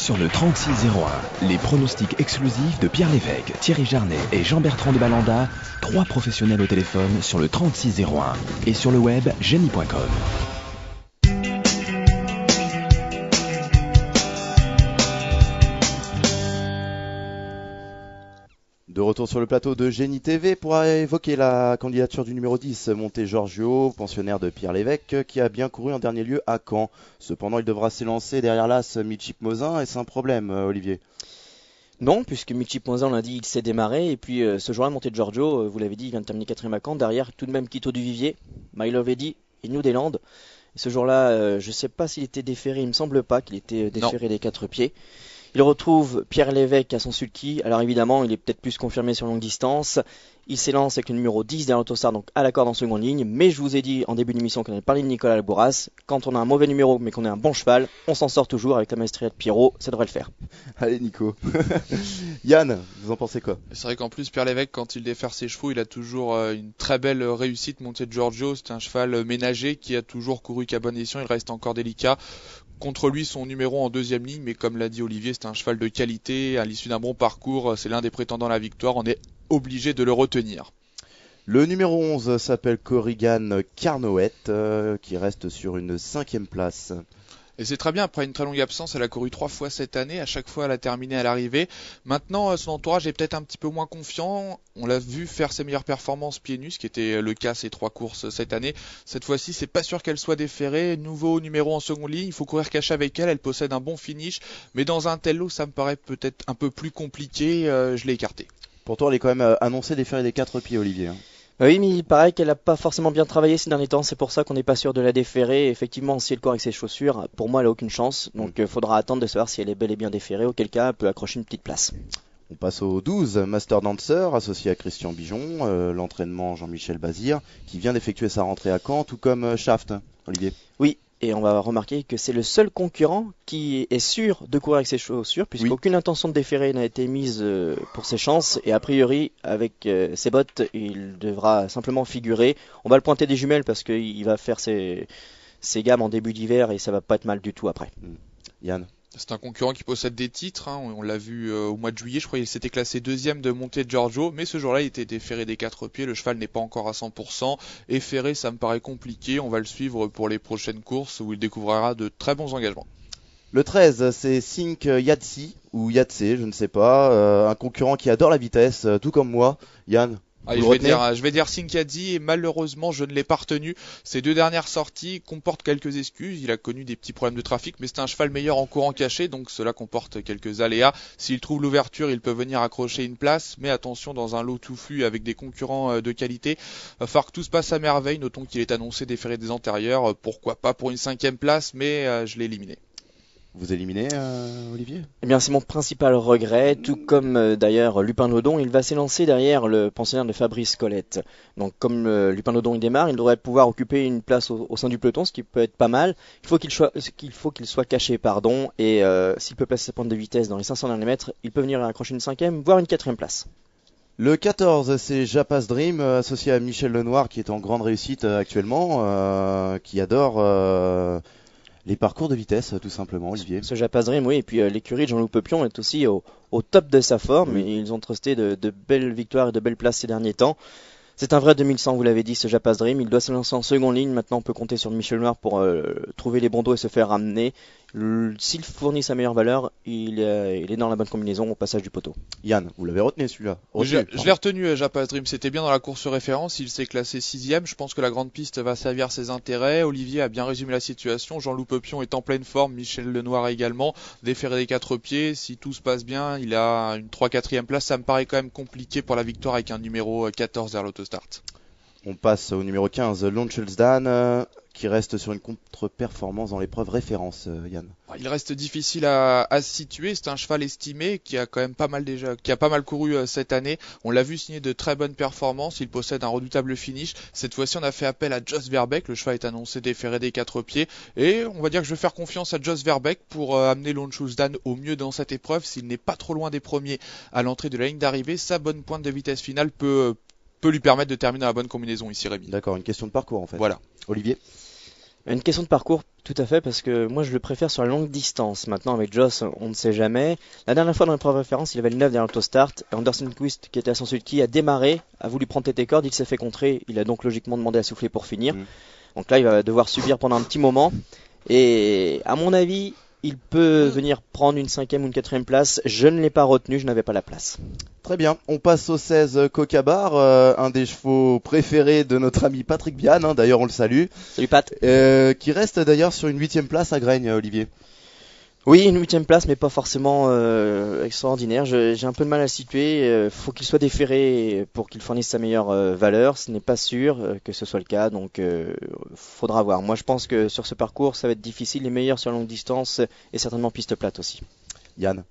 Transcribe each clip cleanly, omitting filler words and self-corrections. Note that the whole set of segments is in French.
Sur le 3601, les pronostics exclusifs de Pierre Lévesque, Thierry Jarnet et Jean-Bertrand de Balanda, 3 professionnels au téléphone sur le 3601 et sur le web génie.com. De retour sur le plateau de Génie TV pour évoquer la candidature du numéro 10, Monte Giorgio, pensionnaire de Pierre Lévesque, qui a bien couru en dernier lieu à Caen. Cependant, il devra s'élancer derrière l'as Michip Mozin, et c'est un problème, Olivier. Non, puisque Michip Mozin, on l'a dit, il s'est démarré, et puis ce jour-là, Monte Giorgio, vous l'avez dit, il vient de terminer 4ème à Caen, derrière tout de même Quito du Vivier, My Love Eddie et New Deland. Et ce jour-là, je ne sais pas s'il était déféré, il me semble pas qu'il était déféré des 4 pieds. Il retrouve Pierre Lévesque à son sulky. Alors évidemment, il est peut-être plus confirmé sur longue distance. Il s'élance avec le numéro 10 derrière l'Autostar, donc à la corde en seconde ligne. Mais je vous ai dit en début d'émission qu'on avait parlé de Nicolas Labouras. Quand on a un mauvais numéro mais qu'on a un bon cheval, on s'en sort toujours avec la maestria de Pierrot. Ça devrait le faire. Allez Nico. Yann, vous en pensez quoi? C'est vrai qu'en plus Pierre Lévesque, quand il défère ses chevaux, il a toujours une très belle réussite. Monte Giorgio, c'est un cheval ménager qui a toujours couru qu'à bon escient. Il reste encore délicat. Contre lui, son numéro en deuxième ligne, mais comme l'a dit Olivier, c'est un cheval de qualité. À l'issue d'un bon parcours, c'est l'un des prétendants à la victoire. On est obligé de le retenir. Le numéro 11 s'appelle Corrigan Carnoët, qui reste sur une 5e place. Et c'est très bien, après une très longue absence, elle a couru 3 fois cette année, à chaque fois elle a terminé à l'arrivée. Maintenant, son entourage est peut-être un petit peu moins confiant. On l'a vu faire ses meilleures performances pieds nus, ce qui était le cas ces 3 courses cette année. Cette fois-ci, c'est pas sûr qu'elle soit déférée. Nouveau numéro en seconde ligne, il faut courir caché avec elle. Elle possède un bon finish, mais dans un tel lot, ça me paraît peut-être un peu plus compliqué. Je l'ai écarté. Pourtant, elle est quand même annoncée déférée des 4 pieds, Olivier. Oui, mais il paraît qu'elle n'a pas forcément bien travaillé ces derniers temps, c'est pour ça qu'on n'est pas sûr de la déférer. Effectivement, si elle court avec ses chaussures, pour moi elle n'a aucune chance, donc il faudra attendre de savoir si elle est bel et bien déférée, auquel cas elle peut accrocher une petite place. On passe au 12, Master Dancer, associé à Christian Bijon, l'entraînement Jean-Michel Bazir, qui vient d'effectuer sa rentrée à Caen, tout comme Shaft, Olivier. Oui, et on va remarquer que c'est le seul concurrent qui est sûr de courir avec ses chaussures, puisqu'aucune intention de déférer n'a été mise pour ses chances, et a priori, avec ses bottes, il devra simplement figurer. On va le pointer des jumelles parce qu'il va faire ses gammes en début d'hiver, et ça va pas être mal du tout après. Yann. C'est un concurrent qui possède des titres, on l'a vu au mois de juillet, je crois qu'il s'était classé 2e de Monte Giorgio, mais ce jour-là il était déféré des 4 pieds, le cheval n'est pas encore à 100%, et ferré ça me paraît compliqué, on va le suivre pour les prochaines courses où il découvrira de très bons engagements. Le 13, c'est Sink Yatsi, ou Yatse, je ne sais pas, un concurrent qui adore la vitesse, tout comme moi. Yann. Je vais dire Sinkadzi, et malheureusement je ne l'ai pas retenu. Ses 2 dernières sorties comportent quelques excuses. Il a connu des petits problèmes de trafic, mais c'est un cheval meilleur en courant caché, donc cela comporte quelques aléas. S'il trouve l'ouverture, il peut venir accrocher une place, mais attention, dans un lot touffu avec des concurrents de qualité, va falloir que tout se passe à merveille. Notons qu'il est annoncé déféré des antérieurs, pourquoi pas pour une 5e place, mais je l'ai éliminé. Vous éliminez, Olivier? Eh bien, c'est mon principal regret, tout comme d'ailleurs Lupin Lodon, il va s'élancer derrière le pensionnaire de Fabrice Colette. Donc, comme Lupin Lodon il démarre, il devrait pouvoir occuper une place au sein du peloton, ce qui peut être pas mal. Il faut qu'il soit caché, et s'il peut placer sa pointe de vitesse dans les 500 derniers mètres, il peut venir accrocher une 5e, voire une 4e place. Le 14, c'est Japas Dream, associé à Michel Lenoir, qui est en grande réussite actuellement, qui adore les parcours de vitesse, tout simplement, Olivier. Ce Japas Dream, oui, et puis l'écurie de Jean-Loup Peupion est aussi au top de sa forme, et ils ont trusté de belles victoires et de belles places ces derniers temps. C'est un vrai 2100, vous l'avez dit, ce Japas Dream. Il doit se lancer en seconde ligne. Maintenant, on peut compter sur Michel Lenoir pour trouver les bons dos et se faire ramener. S'il fournit sa meilleure valeur, il est dans la bonne combinaison au passage du poteau. Yann, vous l'avez retenu celui-là? Je l'ai retenu, Japas Dream. C'était bien dans la course référence. Il s'est classé 6e. Je pense que la grande piste va servir ses intérêts. Olivier a bien résumé la situation. Jean-Loup Peupion est en pleine forme. Michel Lenoir également. Déféré des 4 pieds. Si tout se passe bien, il a une 3-4e place. Ça me paraît quand même compliqué pour la victoire avec un numéro 14 vers l'autostart. On passe au numéro 15, Lonchelsdan, qui reste sur une contre-performance dans l'épreuve référence, Yann. Il reste difficile à se situer, c'est un cheval estimé qui a quand même pas mal couru cette année. On l'a vu signer de très bonnes performances, il possède un redoutable finish. Cette fois-ci on a fait appel à Jos Verbeek, le cheval est annoncé déféré des 4 pieds. Et on va dire que je vais faire confiance à Jos Verbeek pour amener Lonchelsdan au mieux dans cette épreuve. S'il n'est pas trop loin des premiers à l'entrée de la ligne d'arrivée, sa bonne pointe de vitesse finale peut lui permettre de terminer dans la bonne combinaison ici, Rémi. D'accord, une question de parcours en fait. Voilà. Olivier? Une question de parcours, tout à fait, parce que moi je le préfère sur la longue distance. Maintenant avec Joss, on ne sait jamais. La dernière fois dans l'épreuve référence, il avait le 9 derrière l'autostart. Anderson Quist, qui était à son sulky, a démarré, a voulu prendre tête et corde, il s'est fait contrer. Il a donc logiquement demandé à souffler pour finir. Donc là, il va devoir subir pendant un petit moment. Et à mon avis, il peut venir prendre une 5e ou une 4e place. Je ne l'ai pas retenu, je n'avais pas la place. Très bien, on passe au 16 Cocabar, un des chevaux préférés de notre ami Patrick Bian, hein, d'ailleurs on le salue. Salut Pat. Qui reste d'ailleurs sur une 8e place à Graigne, Olivier. Oui, une 8e place, mais pas forcément extraordinaire. J'ai un peu de mal à le situer. Faut qu'il soit déféré pour qu'il fournisse sa meilleure valeur. Ce n'est pas sûr que ce soit le cas, donc faudra voir. Moi, je pense que sur ce parcours, ça va être difficile. Les meilleurs sur la longue distance et certainement piste plate aussi. Yann.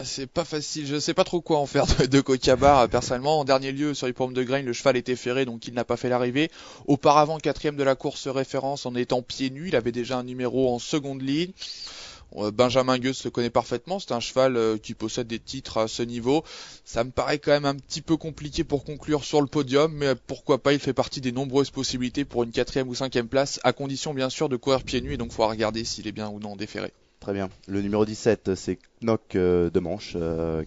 C'est pas facile, je sais pas trop quoi en faire de Cocabar personnellement. En dernier lieu, sur les pommes de Graigne, le cheval était ferré, donc il n'a pas fait l'arrivée. Auparavant, 4e de la course référence en étant pieds nus, il avait déjà un numéro en seconde ligne. Benjamin Goetz le connaît parfaitement, c'est un cheval qui possède des titres à ce niveau. Ça me paraît quand même un petit peu compliqué pour conclure sur le podium, mais pourquoi pas, il fait partie des nombreuses possibilités pour une 4e ou 5e place, à condition bien sûr de courir pieds nus, et donc il faudra regarder s'il est bien ou non déféré. Très bien. Le numéro 17, c'est Knock de Manche,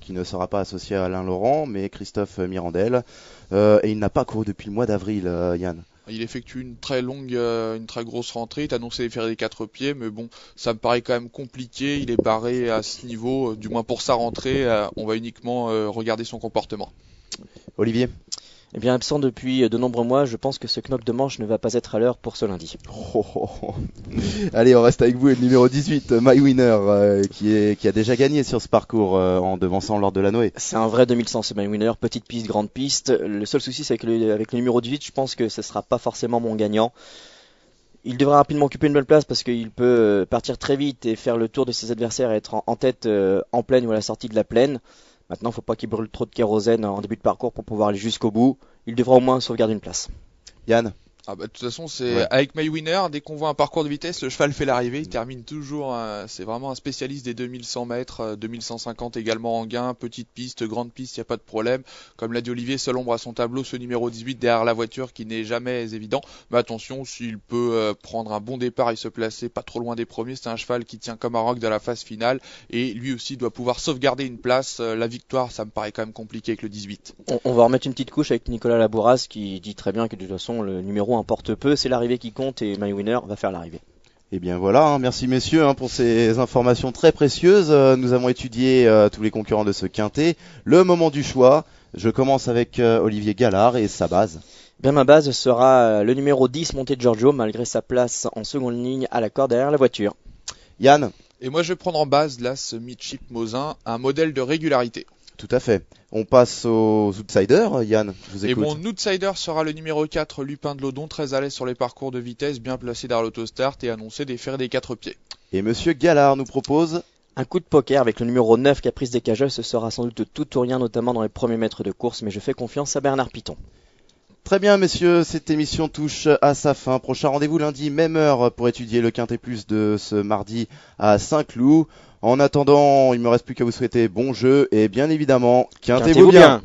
qui ne sera pas associé à Alain Laurent, mais Christophe Mirandel. Et il n'a pas couru depuis le mois d'avril, Yann. Il effectue une très grosse rentrée. Il est annoncé déféré des 4 pieds, mais bon, ça me paraît quand même compliqué. Il est barré à ce niveau, du moins pour sa rentrée. On va uniquement regarder son comportement. Olivier. Eh bien, absent depuis de nombreux mois, je pense que ce Knock de Manche ne va pas être à l'heure pour ce lundi. Allez, on reste avec vous et le numéro 18, My Winner, qui a déjà gagné sur ce parcours en devançant Lord de la Noé. C'est un vrai 2100 ce My Winner, petite piste, grande piste. Le seul souci, c'est avec le numéro 18, je pense que ce sera pas forcément mon gagnant. Il devra rapidement occuper une bonne place parce qu'il peut partir très vite et faire le tour de ses adversaires et être en tête en plaine ou à la sortie de la plaine. Maintenant, il ne faut pas qu'il brûle trop de kérosène en début de parcours pour pouvoir aller jusqu'au bout. Il devra au moins sauvegarder une place. Yann. De toute façon, avec My Winner, dès qu'on voit un parcours de vitesse, le cheval fait l'arrivée, il termine toujours, c'est vraiment un spécialiste des 2100 mètres, 2150 également en gain, petite piste, grande piste, il n'y a pas de problème. Comme l'a dit Olivier, seul ombre à son tableau, ce numéro 18 derrière la voiture qui n'est jamais évident. Mais attention, s'il peut prendre un bon départ et se placer pas trop loin des premiers, c'est un cheval qui tient comme un roc dans la phase finale et lui aussi doit pouvoir sauvegarder une place. La victoire, ça me paraît quand même compliqué avec le 18. On va remettre une petite couche avec Nicolas Labouras qui dit très bien que de toute façon le numéro importe peu, c'est l'arrivée qui compte et My Winner va faire l'arrivée. Et bien voilà, merci messieurs pour ces informations très précieuses. Nous avons étudié tous les concurrents de ce quintet. Le moment du choix, je commence avec Olivier Gallard et sa base. Bien, ma base sera le numéro 10 Monte Giorgio, malgré sa place en seconde ligne à la corde derrière la voiture. Yann. Et moi je vais prendre en base là ce Midship Mosin, un modèle de régularité. Tout à fait. On passe aux outsiders, Yann, je vous écoute. Et mon outsider sera le numéro 4, Lupin de Lodon, très à l'aise sur les parcours de vitesse, bien placé derrière l'autostart et annoncé déféré des 4 pieds. Et Monsieur Gallard nous propose un coup de poker avec le numéro 9, Caprice des Cageuls. Ce sera sans doute tout ou rien, notamment dans les premiers mètres de course, mais je fais confiance à Bernard Piton. Très bien messieurs, cette émission touche à sa fin. Prochain rendez-vous lundi, même heure, pour étudier le Quintet Plus de ce mardi à Saint-Cloud. En attendant, il me reste plus qu'à vous souhaiter bon jeu et bien évidemment, quintez-vous bien.